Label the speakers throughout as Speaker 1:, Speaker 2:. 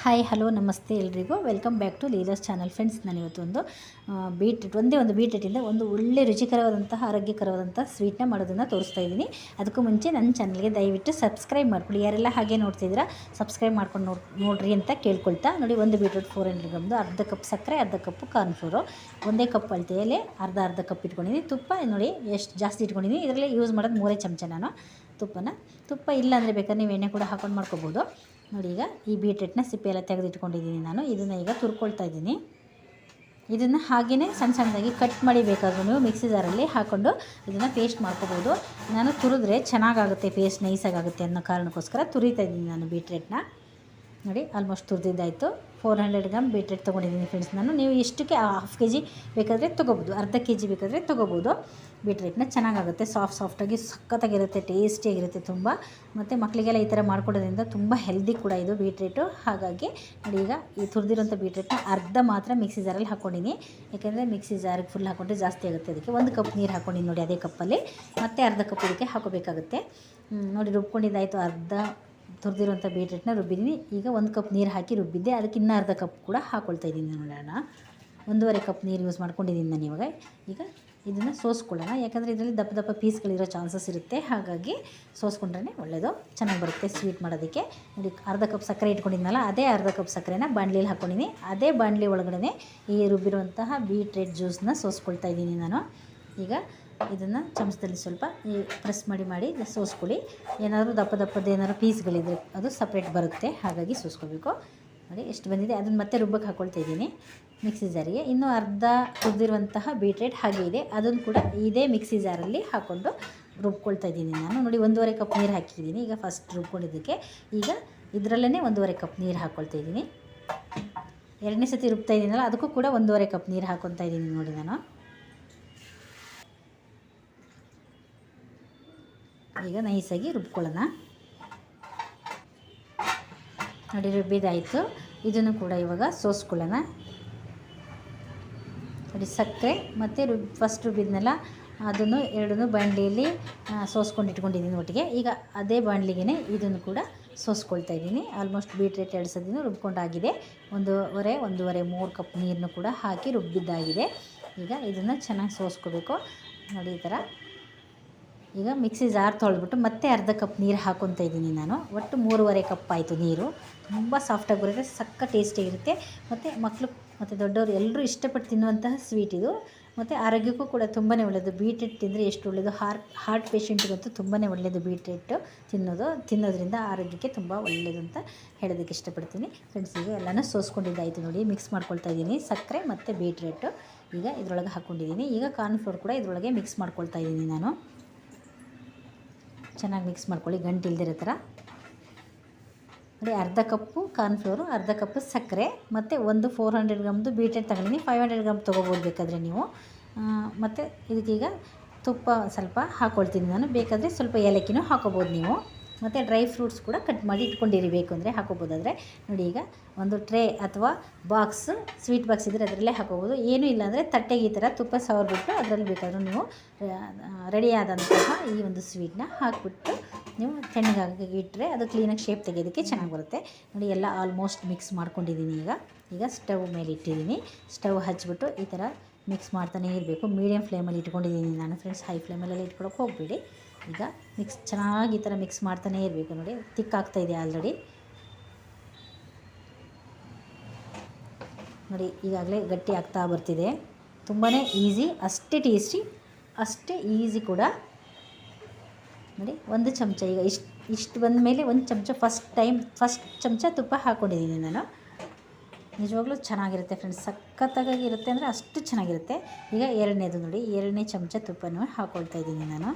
Speaker 1: Hi hello ನಮಸ್ತೆ ಎಲ್ರಿಗೂ welcome back to Leela's channel. Friends, ನಾನು ಇವತ್ತೊಂದು ಒಂದು ಬೀಟ್ರೂಟಿಂದ ಒಂದು ಒಳ್ಳೆ ರುಚಿಕರವಾದಂತಹ ಆರೋಗ್ಯಕರವಾದಂಥ ಸ್ವೀಟ್ನ ಮಾಡೋದನ್ನು ತೋರಿಸ್ತಾ ಇದ್ದೀನಿ. ಅದಕ್ಕೂ ಮುಂಚೆ ನನ್ನ ಚಾನಲ್ಗೆ ದಯವಿಟ್ಟು ಸಬ್ಸ್ಕ್ರೈಬ್ ಮಾಡ್ಕೊಳ್ಳಿ. ಯಾರೆಲ್ಲ ಹಾಗೆ ನೋಡ್ತಿದ್ದೀರಾ ಸಬ್ಸ್ಕ್ರೈಬ್ ಮಾಡ್ಕೊಂಡು ನೋಡ್ರಿ ಅಂತ ಕೇಳ್ಕೊಳ್ತಾ. ನೋಡಿ, ಒಂದು ಬೀಟ್ರೂಟ್ 400 ಗ್ರಾಮ್ದು, ಅರ್ಧ ಕಪ್ ಸಕ್ಕರೆ, ಅರ್ಧ ಕಪ್ಪು ಕಾರ್ನ್ಫ್ಲೋರು, ಒಂದೇ ಕಪ್ ಅಳತೆಯಲ್ಲಿ ಅರ್ಧ ಕಪ್ ಇಟ್ಕೊಂಡಿದ್ದೀನಿ. ತುಪ್ಪ ನೋಡಿ ಎಷ್ಟು ಜಾಸ್ತಿ ಇಟ್ಕೊಂಡಿದ್ದೀನಿ. ಇದರಲ್ಲಿ ಯೂಸ್ ಮಾಡೋದು 3 ಚಮಚ ನಾನು ತುಪ್ಪ ಇಲ್ಲ ಅಂದರೆ ಬೇಕಾದ್ರೆ ನೀವು ಎಣ್ಣೆ ಕೂಡ ಹಾಕೊಂಡು ಮಾಡ್ಕೋಬೋದು. ನೋಡಿ, ಈಗ ಈ ಬೀಟ್ರೂಟ್ನ ಸಿಪ್ಪೆ ಎಲ್ಲ ತೆಗೆದಿಟ್ಕೊಂಡಿದ್ದೀನಿ ನಾನು. ಇದನ್ನು ಈಗ ತುರ್ಕೊಳ್ತಾ ಇದ್ದೀನಿ. ಇದನ್ನು ಹಾಗೆಯೇ ಸಣ್ಣದಾಗಿ ಕಟ್ ಮಾಡಿ ಬೇಕಾದರೂ ನೀವು ಮಿಕ್ಸಿ ಜಾರಲ್ಲಿ ಹಾಕ್ಕೊಂಡು ಇದನ್ನು ಪೇಸ್ಟ್ ಮಾಡ್ಕೋಬೋದು. ನಾನು ತುರಿದ್ರೆ ಚೆನ್ನಾಗಾಗುತ್ತೆ, ಪೇಸ್ಟ್ ನೈಸಾಗುತ್ತೆ ಅನ್ನೋ ಕಾರಣಕ್ಕೋಸ್ಕರ ತುರಿತಾ ಇದ್ದೀನಿ ನಾನು ಬೀಟ್ರೂಟ್ನ. ನೋಡಿ, ಆಲ್ಮೋಸ್ಟ್ ತುರಿದಿದ್ದಾಯಿತು. 400 ಗ್ರಾಮ್ ಬೀಟ್ರೂಟ್ ತೊಗೊಂಡಿದ್ದೀನಿ ಫ್ರೆಂಡ್ಸ್ ನಾನು. ನೀವು ಇಷ್ಟಕ್ಕೆ ಹಾಫ್ kg ಬೇಕಾದರೆ ತೊಗೋಬೋದು, ಅರ್ಧ kg ಬೇಕಾದರೆ ತೊಗೋಬೋದು. ಬೀಟ್ರೂಟ್ನ ಚೆನ್ನಾಗಾಗುತ್ತೆ, ಸಾಫ್ಟಾಗಿ ಸಖತ್ತಾಗಿರುತ್ತೆ, ಟೇಸ್ಟಿಯಾಗಿರುತ್ತೆ ತುಂಬ. ಮತ್ತು ಮಕ್ಕಳಿಗೆಲ್ಲ ಈ ಥರ ಮಾಡ್ಕೊಡೋದ್ರಿಂದ ತುಂಬ ಹೆಲ್ದಿ ಕೂಡ ಇದು ಬೀಟ್ರೂಟು. ಹಾಗಾಗಿ ನೋಡಿ, ಈಗ ಈ ತುರಿದಿರೋಂಥ ಬೀಟ್ರೂಟ್ನ ಅರ್ಧ ಮಾತ್ರ ಮಿಕ್ಸಿ ಜಾರಲ್ಲಿ ಹಾಕ್ಕೊಂಡಿನಿ. ಯಾಕೆಂದರೆ ಮಿಕ್ಸಿ ಜಾರಿಗೆ ಫುಲ್ ಹಾಕ್ಕೊಂಡ್ರೆ ಜಾಸ್ತಿ ಆಗುತ್ತೆ. ಅದಕ್ಕೆ 1 ಕಪ್ ನೀರು ಹಾಕ್ಕೊಂಡಿನಿ ನೋಡಿ, ಅದೇ ಕಪ್ಪಲ್ಲಿ ಮತ್ತೆ ಅರ್ಧ ಕಪ್ ಇದಕ್ಕೆ ಹಾಕೋಬೇಕಾಗುತ್ತೆ. ನೋಡಿ, ರುಬ್ಕೊಂಡಿದ್ದಾಯಿತು. ಅರ್ಧ ತುರಿದಿರೋಂಥ ಬೀಟ್ರೂಟ್ನ ರುಬ್ಬಿದ್ದೀನಿ. ಈಗ 1 ಕಪ್ ನೀರು ಹಾಕಿ ರುಬ್ಬಿದ್ದೆ, ಅದಕ್ಕೆ ಇನ್ನೂ ಅರ್ಧ ಕಪ್ ಕೂಡ ಹಾಕ್ಕೊಳ್ತಾ ಇದ್ದೀನಿ ನೋಡೋಣ. 1.5 ಕಪ್ ನೀರು ಯೂಸ್ ಮಾಡ್ಕೊಂಡಿದ್ದೀನಿ ನಾನು ಇವಾಗ. ಈಗ ಇದನ್ನು ಸೋಸ್ಕೊಳ್ಳೋಣ, ಯಾಕಂದರೆ ಇದರಲ್ಲಿ ದಪ್ಪ ಪೀಸ್ಗಳಿರೋ ಚಾನ್ಸಸ್ ಇರುತ್ತೆ. ಹಾಗಾಗಿ ಸೋಸ್ಕೊಂಡ್ರೆ ಒಳ್ಳೆಯದು, ಚೆನ್ನಾಗಿ ಬರುತ್ತೆ ಸ್ವೀಟ್ ಮಾಡೋದಕ್ಕೆ. ನೋಡಿ, ಅರ್ಧ ಕಪ್ ಸಕ್ಕರೆ ಇಟ್ಕೊಂಡಿದ್ನಲ್ಲ, ಅದೇ ಅರ್ಧ ಕಪ್ ಸಕ್ಕರೆನ ಬಾಣಲಿಯಲ್ಲಿ ಹಾಕ್ಕೊಂಡಿದ್ದೀನಿ. ಅದೇ ಬಾಣಲಿ ಒಳಗಡೆ ಈ ರುಬ್ಬಿರುವಂತಹ ಬೀಟ್ರೂಟ್ ಜ್ಯೂಸನ್ನ ಸೋಸ್ಕೊಳ್ತಾ ಇದ್ದೀನಿ ನಾನು. ಈಗ ಇದನ್ನು ಚಮಚದಲ್ಲಿ ಸ್ವಲ್ಪ ಪ್ರೆಸ್ ಮಾಡಿ ಸೋಸ್ಕೊಳ್ಳಿ. ಏನಾದರೂ ದಪ್ಪದ್ದು ಏನಾದರೂ ಪೀಸ್ಗಳಿದ್ರೆ ಅದು ಸಪ್ರೇಟ್ ಬರುತ್ತೆ, ಹಾಗಾಗಿ ಸೋಸ್ಕೋಬೇಕು. ನೋಡಿ, ಎಷ್ಟು ಬಂದಿದೆ ಅದನ್ನು ಮತ್ತೆ ರುಬ್ಬಕ್ಕೆ ಹಾಕ್ಕೊಳ್ತಾ ಇದ್ದೀನಿ ಮಿಕ್ಸಿ ಜಾರಿಗೆ. ಇನ್ನೂ ಅರ್ಧ ತುರಿದಿರುವಂತಹ ಬೀಟ್ರೂಟ್ ಹಾಗೆ ಇದೆ, ಅದನ್ನು ಕೂಡ ಇದೇ ಮಿಕ್ಸಿ ಜಾರಲ್ಲಿ ಹಾಕ್ಕೊಂಡು ರುಬ್ಕೊಳ್ತಾ ಇದ್ದೀನಿ ನಾನು. ನೋಡಿ, 1.5 ಕಪ್ ನೀರು ಹಾಕಿದ್ದೀನಿ ಈಗ ಫಸ್ಟ್ ರುಬ್ಕೊಂಡಿದ್ದಕ್ಕೆ. ಈಗ ಇದರಲ್ಲೇ 1.5 ಕಪ್ ನೀರು ಹಾಕ್ಕೊಳ್ತಾ ಇದ್ದೀನಿ. ಎರಡನೇ ಸತಿ ರುಬ್ತಾ ಇದ್ದೀನಲ್ಲ, ಅದಕ್ಕೂ ಕೂಡ 1.5 ಕಪ್ ನೀರು ಹಾಕ್ಕೊಳ್ತಾ ಇದ್ದೀನಿ ನೋಡಿ ನಾನು. ಈಗ ನೈಸಾಗಿ ರುಬ್ಕೊಳ್ಳೋಣ. ನೋಡಿ, ರುಬ್ಬಿದಾಯಿತು. ಇದನ್ನು ಕೂಡ ಇವಾಗ ಸೋಸ್ಕೊಳ್ಳೋಣ. ನೋಡಿ, ಸಕ್ಕರೆ ಮತ್ತು ಫಸ್ಟ್ ರುಬ್ಬಿದ್ನೆಲ್ಲ ಅದನ್ನು ಎರಡನ್ನೂ ಬಾಣಲಿಯಲ್ಲಿ ಸೋಸ್ಕೊಂಡು ಇಟ್ಕೊಂಡಿದ್ದೀನಿ ಒಟ್ಟಿಗೆ. ಈಗ ಅದೇ ಬಾಣಲಿಗೆ ಇದನ್ನು ಕೂಡ ಸೋಸ್ಕೊಳ್ತಾ ಇದ್ದೀನಿ. Almost beetroot 2 ಸತಿನೂ ರುಬ್ಕೊಂಡಾಗಿದೆ. 1.5 ಕಪ್ ನೀರನ್ನು ಕೂಡ ಹಾಕಿ ರುಬ್ಬಿದ್ದಾಗಿದೆ. ಈಗ ಇದನ್ನು ಚೆನ್ನಾಗಿ ಸೋಸ್ಕೋಬೇಕು. ನೋಡಿ, ಈ ಥರ. ಈಗ ಮಿಕ್ಸಿ ಜಾರ್ ತೊಳೆದ್ಬಿಟ್ಟು ಮತ್ತೆ ಅರ್ಧ ಕಪ್ ನೀರು ಹಾಕ್ಕೊತಾ ಇದ್ದೀನಿ ನಾನು. ಒಟ್ಟು 3.5 ಕಪ್ ಆಯಿತು ನೀರು. ತುಂಬ ಸಾಫ್ಟಾಗಿ ಬರುತ್ತೆ, ಸಕ್ಕ ಟೇಸ್ಟಿಯಾಗಿರುತ್ತೆ. ಮತ್ತು ಮಕ್ಕಳು ಮತ್ತು ದೊಡ್ಡವರು ಎಲ್ಲರೂ ಇಷ್ಟಪಟ್ಟು ತಿನ್ನುವಂತಹ ಸ್ವೀಟ್ ಇದು. ಮತ್ತು ಆರೋಗ್ಯಕ್ಕೂ ಕೂಡ ತುಂಬಾ ಒಳ್ಳೆಯದು. ಬೀಟ್ರೂಟ್ ತಿಂದರೆ ಎಷ್ಟು ಒಳ್ಳೆಯದು, ಹಾರ್ಟ್ ಪೇಷಂಟ್ಗಂತೂ ತುಂಬಾ ಒಳ್ಳೆಯದು ಬೀಟ್ರೂಟು ತಿನ್ನೋದ್ರಿಂದ ಆರೋಗ್ಯಕ್ಕೆ ತುಂಬ ಒಳ್ಳೆಯದು ಅಂತ ಹೇಳೋದಕ್ಕೆ ಇಷ್ಟಪಡ್ತೀನಿ ಫ್ರೆಂಡ್ಸ್. ಈಗ ಎಲ್ಲನೂ ಸೋಸ್ಕೊಂಡಿದ್ದಾಯಿತು ನೋಡಿ, ಮಿಕ್ಸ್ ಮಾಡ್ಕೊಳ್ತಾ ಇದ್ದೀನಿ ಸಕ್ಕರೆ ಮತ್ತು ಬೀಟ್ರೂಟು. ಈಗ ಇದರೊಳಗೆ ಹಾಕ್ಕೊಂಡಿದ್ದೀನಿ. ಈಗ ಕಾರ್ನ್ಫ್ಲೋರ್ ಕೂಡ ಇದರೊಳಗೆ ಮಿಕ್ಸ್ ಮಾಡ್ಕೊಳ್ತಾ ಇದ್ದೀನಿ ನಾನು. ಚೆನ್ನಾಗಿ ಮಿಕ್ಸ್ ಮಾಡ್ಕೊಳ್ಳಿ, ಗಂಟು ಇಲ್ದಿರೋ ಥರ. ನೋಡಿ, ಅರ್ಧ ಕಪ್ಪು ಕಾರ್ನ್ಫ್ಲೋರು, ಅರ್ಧ ಕಪ್ಪು ಸಕ್ಕರೆ ಮತ್ತು 400 ಗ್ರಾಮ್ದು ಬೀಟ್ರೂಟ್ ತಗೊಂಡಿದ್ದೀನಿ. 500 ಗ್ರಾಮ್ ತೊಗೋಬೋದು ಬೇಕಾದರೆ ನೀವು. ಮತ್ತು ಇದಕ್ಕೀಗ ತುಪ್ಪ ಸ್ವಲ್ಪ ಹಾಕ್ಕೊಳ್ತೀನಿ ನಾನು. ಬೇಕಾದರೆ ಸ್ವಲ್ಪ ಏಲಕ್ಕಿನೂ ಹಾಕೋಬೋದು ನೀವು. ಮತ್ತು ಡ್ರೈ ಫ್ರೂಟ್ಸ್ ಕೂಡ ಕಟ್ ಮಾಡಿ ಇಟ್ಕೊಂಡಿರಿ, ಬೇಕು ಅಂದರೆ ಹಾಕೋಬೋದಾದರೆ. ನೋಡಿ, ಈಗ ಒಂದು ಟ್ರೇ ಅಥವಾ ಬಾಕ್ಸ್, ಸ್ವೀಟ್ ಬಾಕ್ಸ್ ಇದ್ದರೆ ಅದರಲ್ಲೇ ಹಾಕೋಬೋದು. ಏನೂ ಇಲ್ಲ ಅಂದರೆ ತಟ್ಟೆಗೆ ಈ ಥರ ತುಪ್ಪ ಸವರ್ಬಿಟ್ಟು ಅದರಲ್ಲಿ ಬೇಕಾದರೂ ನೀವು ರೆಡಿಯಾದಂತಹ ಈ ಒಂದು ಸ್ವೀಟ್ನ ಹಾಕಿಬಿಟ್ಟು ನೀವು ತಣ್ಣಗಾಗಿ ಇಟ್ಟರೆ ಅದು ಕ್ಲೀನಾಗಿ ಶೇಪ್ ತೆಗೆಯೋದಕ್ಕೆ ಚೆನ್ನಾಗಿ ಬರುತ್ತೆ. ನೋಡಿ, ಎಲ್ಲ ಆಲ್ಮೋಸ್ಟ್ ಮಿಕ್ಸ್ ಮಾಡ್ಕೊಂಡಿದ್ದೀನಿ. ಈಗ ಸ್ಟವ್ ಮೇಲೆ ಇಟ್ಟಿದ್ದೀನಿ. ಸ್ಟವ್ ಹಚ್ಚಿಬಿಟ್ಟು ಈ ಥರ ಮಿಕ್ಸ್ ಮಾಡ್ತಾನೇ ಇರಬೇಕು. ಮೀಡಿಯಮ್ ಫ್ಲೇಮಲ್ಲಿ ಇಟ್ಕೊಂಡಿದ್ದೀನಿ ನಾನು ಫ್ರೆಂಡ್ಸ್, ಹೈ ಫ್ಲೇಮಲ್ಲೆಲ್ಲ ಇಟ್ಕೊಳಕ್ಕೆ ಹೋಗಬೇಡಿ. ಈಗ ಚೆನ್ನಾಗಿ ಈ ಥರ ಮಿಕ್ಸ್ ಮಾಡ್ತಾನೇ ಇರಬೇಕು. ನೋಡಿ, ತಿಕ್ಕಾಗ್ತಾಯಿದೆ ಆಲ್ರೆಡಿ. ನೋಡಿ, ಈಗಾಗಲೇ ಗಟ್ಟಿ ಆಗ್ತಾ ಬರ್ತಿದೆ. ತುಂಬಾ ಈಸಿ, ಅಷ್ಟೇ ಟೇಸ್ಟಿ, ಅಷ್ಟೇ ಈಸಿ ಕೂಡ. ನೋಡಿ, 1 ಚಮಚ ಈಗ ಇಷ್ಟು ಬಂದ ಮೇಲೆ 1 ಚಮಚ ಫಸ್ಟ್ ಚಮಚ ತುಪ್ಪ ಹಾಕ್ಕೊಂಡಿದ್ದೀನಿ ನಾನು. ನಿಜವಾಗ್ಲೂ ಚೆನ್ನಾಗಿರುತ್ತೆ ಫ್ರೆಂಡ್ಸ್, ಸಖತ್ತಾಗಿರುತ್ತೆ ಅಂದರೆ ಅಷ್ಟು ಚೆನ್ನಾಗಿರುತ್ತೆ. ಈಗ ಎರಡನೇದು ನೋಡಿ, 2ನೇ ಚಮಚ ತುಪ್ಪನೂ ಹಾಕ್ಕೊಳ್ತಾ ಇದ್ದೀನಿ ನಾನು.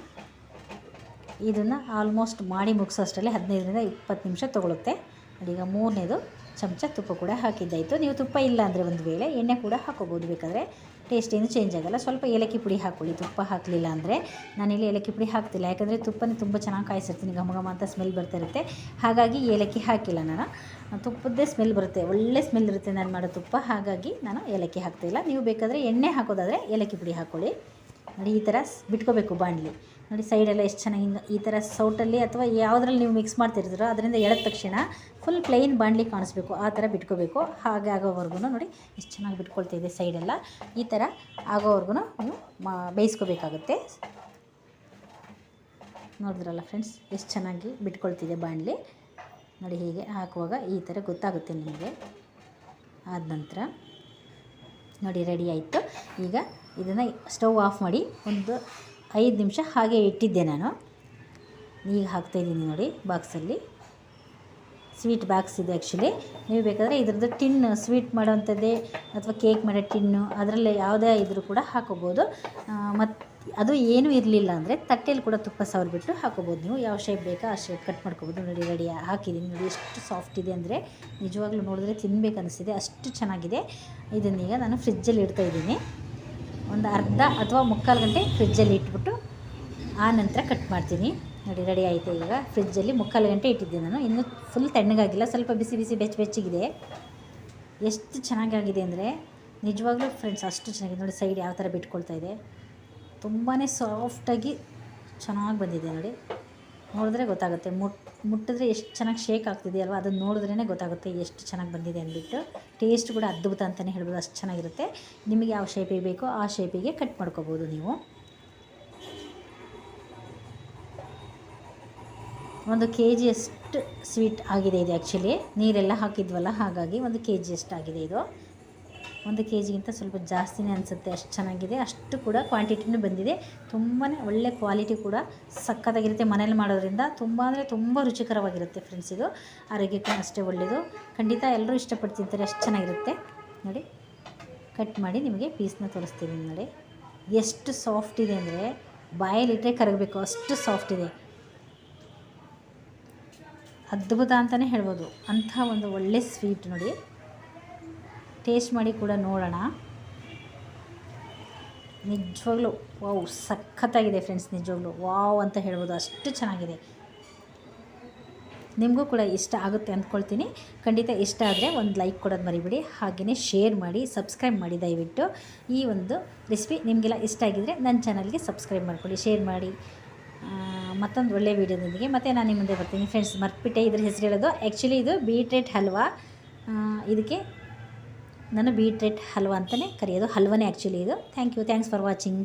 Speaker 1: ಇದನ್ನು ಆಲ್ಮೋಸ್ಟ್ ಮಾಡಿ ಮುಗಿಸೋಷ್ಟರಲ್ಲಿ 15ರಿಂದ 20 ನಿಮಿಷ ತೊಗೊಳುತ್ತೆ. ನೋಡಿ, ಈಗ 3ನೇದು ಚಮಚ ತುಪ್ಪ ಕೂಡ ಹಾಕಿದ್ದಾಯಿತು. ನೀವು ತುಪ್ಪ ಇಲ್ಲ ಅಂದರೆ ಒಂದು ವೇಳೆ ಎಣ್ಣೆ ಕೂಡ ಹಾಕೋಬೋದು ಬೇಕಾದರೆ, ಟೇಸ್ಟ್ ಏನು ಚೇಂಜ್ ಆಗೋಲ್ಲ. ಸ್ವಲ್ಪ ಏಲಕ್ಕಿ ಪುಡಿ ಹಾಕ್ಕೊಳ್ಳಿ ತುಪ್ಪ ಹಾಕಲಿಲ್ಲ ಅಂದರೆ. ನಾನಿಲ್ಲಿ ಏಲಕ್ಕಿ ಪುಡಿ ಹಾಕ್ತಿಲ್ಲ, ಯಾಕಂದರೆ ತುಪ್ಪನೇ ತುಂಬ ಚೆನ್ನಾಗಿ ಕಾಯಿಸಿರ್ತೀನಿ, ಘಮ ಅಂತ ಸ್ಮೆಲ್ ಬರ್ತಿರುತ್ತೆ. ಹಾಗಾಗಿ ಏಲಕ್ಕಿ ಹಾಕಿಲ್ಲ ನಾನು. ತುಪ್ಪದ್ದೇ ಸ್ಮೆಲ್ ಬರುತ್ತೆ, ಒಳ್ಳೆ ಸ್ಮೆಲ್ ಇರುತ್ತೆ ನಾನು ಮಾಡೋ ತುಪ್ಪ. ಹಾಗಾಗಿ ನಾನು ಏಲಕ್ಕಿ ಹಾಕ್ತಾಯಿಲ್ಲ. ನೀವು ಬೇಕಾದರೆ ಎಣ್ಣೆ ಹಾಕೋದಾದರೆ ಏಲಕ್ಕಿ ಪುಡಿ ಹಾಕ್ಕೊಳ್ಳಿ. ನೋಡಿ, ಈ ಥರ ಬಿಟ್ಕೋಬೇಕು ಬಾಣಲಿ. ನೋಡಿ ಸೈಡೆಲ್ಲ ಎಷ್ಟು ಚೆನ್ನಾಗಿ ಈ ಥರ ಸೌಟಲ್ಲಿ ಅಥವಾ ಯಾವುದ್ರಲ್ಲಿ ನೀವು ಮಿಕ್ಸ್ ಮಾಡ್ತಿರ್ತೀರೋ ಅದರಿಂದ ಎಳೆದ ತಕ್ಷಣ ಫುಲ್ ಪ್ಲೈನ್ ಬಾಣಲಿ ಕಾಣಿಸ್ಬೇಕು, ಆ ಥರ ಬಿಟ್ಕೋಬೇಕು. ಹಾಗೆ ಆಗೋವರೆಗೂ ನೋಡಿ ಎಷ್ಟು ಚೆನ್ನಾಗಿ ಬಿಟ್ಕೊಳ್ತಿದೆ ಸೈಡೆಲ್ಲ. ಈ ಥರ ಆಗೋವರೆಗೂ ನೀವು ಬೇಯಿಸ್ಕೋಬೇಕಾಗುತ್ತೆ. ನೋಡಿದ್ರಲ್ಲ ಫ್ರೆಂಡ್ಸ್ ಎಷ್ಟು ಚೆನ್ನಾಗಿ ಬಿಟ್ಕೊಳ್ತಿದೆ ಬಾಣಲಿ. ನೋಡಿ ಹೀಗೆ ಹಾಕುವಾಗ ಈ ಥರ ಗೊತ್ತಾಗುತ್ತೆ ನಿಮಗೆ. ಆದ ನಂತರ ನೋಡಿ ರೆಡಿ ಆಯಿತು. ಈಗ ಇದನ್ನು ಸ್ಟವ್ ಆಫ್ ಮಾಡಿ ಒಂದು 5 ನಿಮಿಷ ಹಾಗೆ ಇಟ್ಟಿದ್ದೆ ನಾನು. ಈಗ ಹಾಕ್ತಾಯಿದ್ದೀನಿ ನೋಡಿ ಬಾಕ್ಸಲ್ಲಿ. ಸ್ವೀಟ್ ಬಾಕ್ಸ್ ಇದೆ ಆ್ಯಕ್ಚುಲಿ. ನೀವು ಬೇಕಾದರೆ ಇದ್ರದ್ದು ಟಿನ್ ಸ್ವೀಟ್ ಮಾಡೋವಂಥದ್ದೇ ಅಥವಾ ಕೇಕ್ ಮಾಡೋ ಟಿನ್ನು ಅದರಲ್ಲೇ ಯಾವುದೇ ಇದ್ರೂ ಕೂಡ ಹಾಕೋಬೋದು. ಮತ್ತು ಅದು ಏನೂ ಇರಲಿಲ್ಲ ಅಂದರೆ ತಟ್ಟೆಯಲ್ಲಿ ಕೂಡ ತುಪ್ಪ ಸವರಿಬಿಟ್ಟು ಹಾಕೋಬೋದು. ನೀವು ಯಾವ ಶೇಪ್ ಬೇಕಾ ಆ ಶೇಪ್ ಕಟ್ ಮಾಡ್ಕೋಬೋದು. ನೋಡಿ ರೆಡಿ ಹಾಕಿದ್ದೀನಿ. ನೋಡಿ ಎಷ್ಟು ಸಾಫ್ಟ್ ಇದೆ ಅಂದರೆ ನಿಜವಾಗ್ಲೂ ನೋಡಿದ್ರೆ ತಿನ್ಬೇಕು ಅನಿಸ್ತಿದೆ, ಅಷ್ಟು ಚೆನ್ನಾಗಿದೆ. ಇದನ್ನೀಗ ನಾನು ಫ್ರಿಜ್ಜಲ್ಲಿ ಇಡ್ತಾಯಿದ್ದೀನಿ. ಒಂದು ಅರ್ಧ ಅಥವಾ 3/4 ಗಂಟೆ ಫ್ರಿಜ್ಜಲ್ಲಿ ಇಟ್ಬಿಟ್ಟು ಆ ನಂತರ ಕಟ್ ಮಾಡ್ತೀನಿ. ನೋಡಿ ರೆಡಿ ಆಯಿತು. ಈಗ ಫ್ರಿಜ್ಜಲ್ಲಿ 3/4 ಗಂಟೆ ಇಟ್ಟಿದ್ದೆ ನಾನು. ಇನ್ನೂ ಫುಲ್ ತಣ್ಣಗಾಗಿಲ್ಲ, ಸ್ವಲ್ಪ ಬಿಸಿ ಬಿಸಿ ಬೆಚ್ಚಗಿದೆ. ಎಷ್ಟು ಚೆನ್ನಾಗಾಗಿದೆ ಅಂದರೆ ನಿಜವಾಗ್ಲೂ ಫ್ರೆಂಡ್ಸ್ ಅಷ್ಟು ಚೆನ್ನಾಗಿದೆ. ನೋಡಿ ಸೈಡ್ ಯಾವ ಥರ ಬಿಟ್ಕೊಳ್ತಾ ಇದೆ, ತುಂಬಾ ಸಾಫ್ಟಾಗಿ ಚೆನ್ನಾಗಿ ಬಂದಿದೆ. ನೋಡಿ ನೋಡಿದ್ರೆ ಗೊತ್ತಾಗುತ್ತೆ, ಮುಟ್ಟಿದ್ರೆ ಎಷ್ಟು ಚೆನ್ನಾಗಿ ಶೇಕ್ ಆಗ್ತಿದೆ ಅಲ್ವಾ, ಅದನ್ನು ನೋಡಿದ್ರೇ ಗೊತ್ತಾಗುತ್ತೆ ಎಷ್ಟು ಚೆನ್ನಾಗಿ ಬಂದಿದೆ ಅಂದ್ಬಿಟ್ಟು. ಟೇಸ್ಟ್ ಕೂಡ ಅದ್ಭುತ ಅಂತಲೇ ಹೇಳ್ಬೋದು, ಅಷ್ಟು ಚೆನ್ನಾಗಿರುತ್ತೆ. ನಿಮಗೆ ಯಾವ ಶೇಪಿಗೆ ಬೇಕೋ ಆ ಶೇಪಿಗೆ ಕಟ್ ಮಾಡ್ಕೋಬೋದು ನೀವು. 1 kg ಅಷ್ಟು ಸ್ವೀಟ್ ಆಗಿದೆ ಇದು. ಆ್ಯಕ್ಚುಲಿ ನೀರೆಲ್ಲ ಹಾಕಿದ್ವಲ್ಲ, ಹಾಗಾಗಿ 1 kg ಅಷ್ಟು ಆಗಿದೆ ಇದು. 1 kgಗಿಂತ ಸ್ವಲ್ಪ ಜಾಸ್ತಿನೇ ಅನಿಸುತ್ತೆ, ಅಷ್ಟು ಚೆನ್ನಾಗಿದೆ. ಅಷ್ಟು ಕೂಡ ಕ್ವಾಂಟಿಟಿನೂ ಬಂದಿದೆ. ತುಂಬಾ ಒಳ್ಳೆ ಕ್ವಾಲಿಟಿ ಕೂಡ ಸಕ್ಕತ್ತಾಗಿರುತ್ತೆ. ಮನೇಲಿ ಮಾಡೋದ್ರಿಂದ ತುಂಬ ಅಂದರೆ ತುಂಬ ರುಚಿಕರವಾಗಿರುತ್ತೆ ಫ್ರೆಂಡ್ಸ್. ಇದು ಆರೋಗ್ಯಕ್ಕೂ ಅಷ್ಟೇ ಒಳ್ಳೆಯದು. ಖಂಡಿತ ಎಲ್ಲರೂ ಇಷ್ಟಪಟ್ಟು ತಿಂತಾರೆ, ಅಷ್ಟು ಚೆನ್ನಾಗಿರುತ್ತೆ. ನೋಡಿ ಕಟ್ ಮಾಡಿ ನಿಮಗೆ ಪೀಸ್ನ ತೋರಿಸ್ತೀನಿ. ನೋಡಿ ಎಷ್ಟು ಸಾಫ್ಟ್ ಇದೆ ಅಂದರೆ ಬಾಯಲ್ಲಿಟ್ಟರೆ ಕರಗಬೇಕು, ಅಷ್ಟು ಸಾಫ್ಟ್ ಇದೆ. ಅದ್ಭುತ ಅಂತಲೇ ಹೇಳ್ಬೋದು. ಅಂಥ ಒಂದು ಒಳ್ಳೆ ಸ್ವೀಟ್ ನೋಡಿ. ಟೇಸ್ಟ್ ಮಾಡಿ ಕೂಡ ನೋಡೋಣ. ನಿಜವಾಗ್ಲೂ ವಾವ್ ಸಖತ್ತಾಗಿದೆ ಫ್ರೆಂಡ್ಸ್. ನಿಜವಾಗ್ಲೂ ವಾವ್ ಅಂತ ಹೇಳ್ಬೋದು, ಅಷ್ಟು ಚೆನ್ನಾಗಿದೆ. ನಿಮಗೂ ಕೂಡ ಇಷ್ಟ ಆಗುತ್ತೆ ಅಂದ್ಕೊಳ್ತೀನಿ. ಖಂಡಿತ ಇಷ್ಟ ಆದರೆ ಒಂದು ಲೈಕ್ ಕೊಡೋದು ಮರಿಬೇಡಿ. ಹಾಗೆಯೇ ಶೇರ್ ಮಾಡಿ, ಸಬ್ಸ್ಕ್ರೈಬ್ ಮಾಡಿ ದಯವಿಟ್ಟು. ಈ ಒಂದು ರೆಸಿಪಿ ನಿಮಗೆಲ್ಲ ಇಷ್ಟ ಆಗಿದ್ದರೆ ನನ್ನ ಚಾನಲ್ಗೆ ಸಬ್ಸ್ಕ್ರೈಬ್ ಮಾಡ್ಕೊಳ್ಳಿ, ಶೇರ್ ಮಾಡಿ. ಮತ್ತೊಂದು ಒಳ್ಳೆಯ ವೀಡಿಯೋದೊಂದಿಗೆ ಮತ್ತೆ ನಾನು ನಿಮ್ಮ ಮುಂದೆ ಬರ್ತೀನಿ ಫ್ರೆಂಡ್ಸ್. ಮರ್ತ್ಬಿಟ್ಟೆ ಇದ್ರ ಹೆಸರು ಹೇಳೋದು. ಆ್ಯಕ್ಚುಲಿ ಇದು ಬೀಟ್ರೇಟ್ ಹಲ್ವಾ. ಇದಕ್ಕೆ ನಾನು ಬೀಟ್ರೇಟ್ ಹಲ್ವಾ ಅಂತಲೇ ಕರೆಯೋದು, ಹಲ್ವನೇ ಆ್ಯಕ್ಚುಲಿ ಇದು. Thanks for watching.